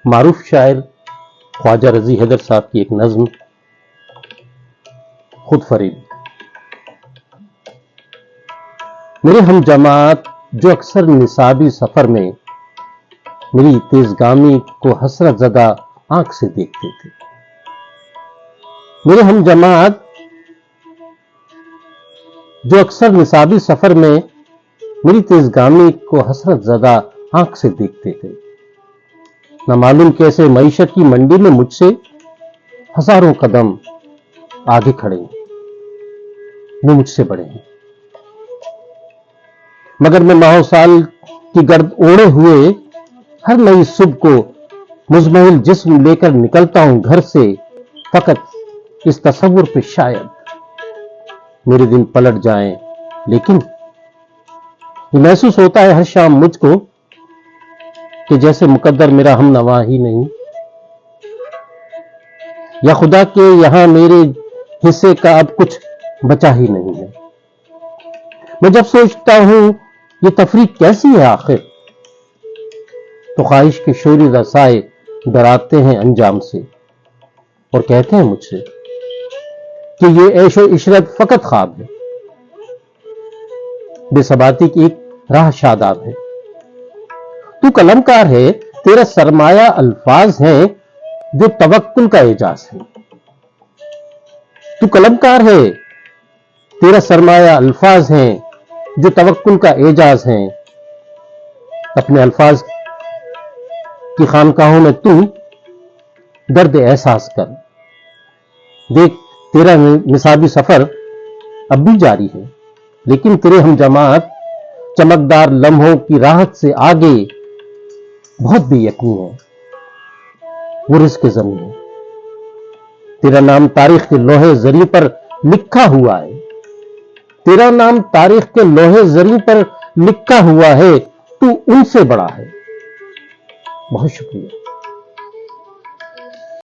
معروف شاعر خواجہ رضی حیدر صاحب کی ایک نظم خود فریب. میرے ہم جماعت جو اکثر نصابی سفر میں میری تیزگامی کو حسرت زدہ آنکھ سے دیکھتے تھے. میرے ہم جماعت جو اکثر نصابی سفر میں میری تیزگامی کو حسرت زدہ آنکھ سے دیکھتے تھے. نہ معلوم کیسے معیشت کی منڈی میں مجھ سے ہزاروں قدم آگے کھڑے ہیں. وہ مجھ سے بڑے ہیں، مگر میں ماہ سال کی گرد اوڑے ہوئے ہر نئی صبح کو مزمحل جسم لے کر نکلتا ہوں گھر سے، فقط اس تصور پہ شاید میرے دن پلٹ جائیں. لیکن یہ محسوس ہوتا ہے ہر شام مجھ کو کہ جیسے مقدر میرا ہم نوا ہی نہیں، یا خدا کے یہاں میرے حصے کا اب کچھ بچا ہی نہیں ہے. میں جب سوچتا ہوں یہ تفریح کیسی ہے آخر، تو خواہش کے شوری رسائے ڈراتے ہیں انجام سے اور کہتے ہیں مجھ سے کہ یہ عیش و عشرت فقط خواب ہے، بے ثباتی کی ایک راہ شاداب ہے. تو قلم کار ہے، تیرا سرمایہ الفاظ ہیں جو توکل کا اعجاز ہے. تو قلم کار ہے، تیرا سرمایہ الفاظ ہیں جو توکل کا اعجاز ہیں. اپنے الفاظ کی خانقاہوں میں تو درد احساس کر. دیکھ تیرا نصابی سفر اب بھی جاری ہے، لیکن تیرے ہم جماعت چمکدار لمحوں کی راحت سے آگے بہت بے یقین ہے. وہ رزق زمین ہے. تیرا نام تاریخ کے لوہے زری پر لکھا ہوا ہے. تیرا نام تاریخ کے لوہے زری پر لکھا ہوا ہے. تو ان سے بڑا ہے. بہت شکریہ.